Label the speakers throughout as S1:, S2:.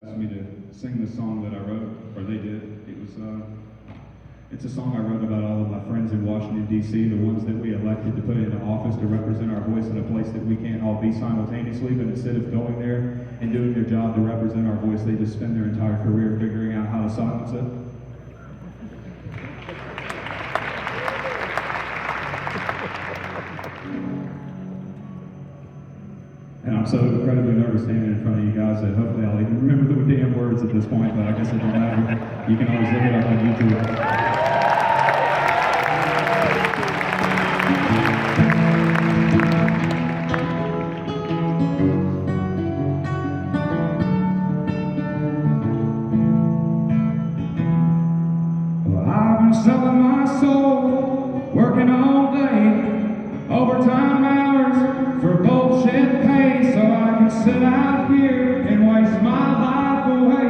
S1: Asked me to sing the song that I wrote, or they did. It's a song I wrote about all of my friends in Washington, D.C., the ones that we elected to put into office to represent our voice in a place that we can't all be simultaneously, but instead of going there and doing their job to represent our voice, they just spend their entire career figuring out how to silence it. And I'm so incredibly nervous standing in front of you guys that hopefully I'll even remember the damn words at this point, but I guess it don't matter. You can always look it up on YouTube. Well, I've been selling my soul, working all day, overtime hours for bullshit pay, so I can sit out here and waste my life away,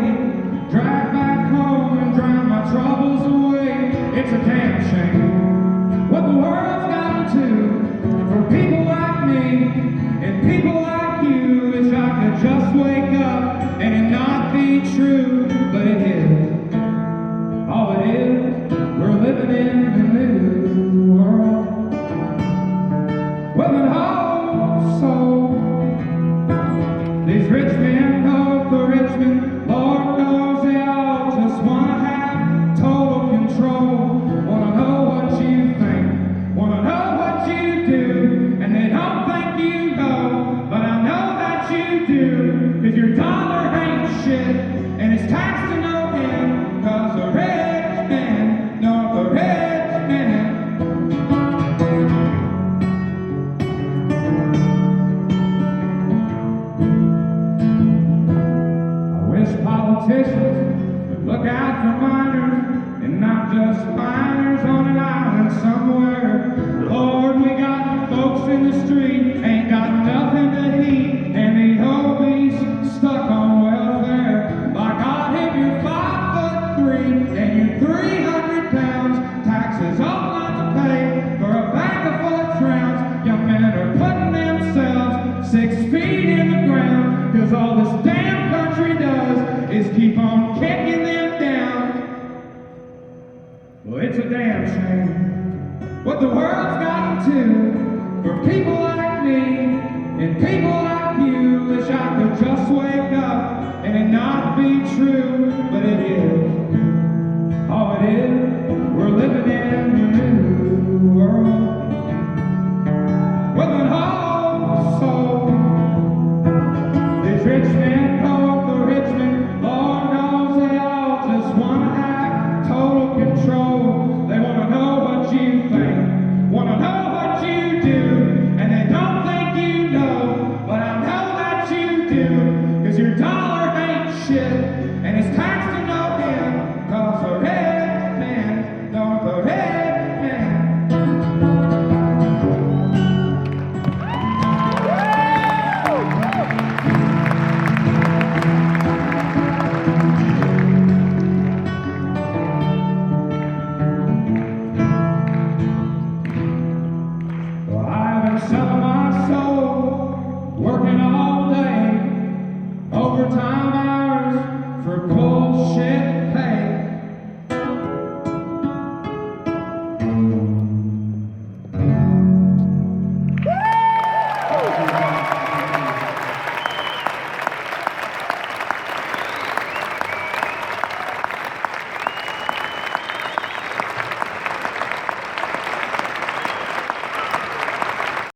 S1: drive back home and drown my troubles away. It's a damn shame what the world's gotten to for people like me and people like you. Wish I could just wake up and it not be true, but it is. All it is, we're living in a new world with an old soul. These rich men of the Richmond, Lord knows they all just wanna have total control. Wanna know what you think, wanna know what you do, and they don't think you know, but I know that you do, 'cause your dollar ain't shit, and it's taxed to no end, 'cause the rich men know the rich men. Politicians would look out for minors and not just minors on an island somewhere. Lord, we got folks in the street, ain't got nothing to eat, and the obese stuck on welfare. By God, if you're 5'3" and you're 300 pounds, taxes ought not to pay for a bag of fudge rounds. Young men are putting themselves 6 feet in the ground, 'cause all this damn country does is keep on kicking them down. Well, it's a damn shame what the world's gotten to for people like me and people like you. Wish I could just wake up and it not be true, but it is. All it is, we're living in a new world with an old soul. These rich men called the Richmond, Lord knows they all just wanna have total control. They wanna know what you think, wanna know what you do, and they don't think you know, but I know that you do, 'cause your dollar ain't shit,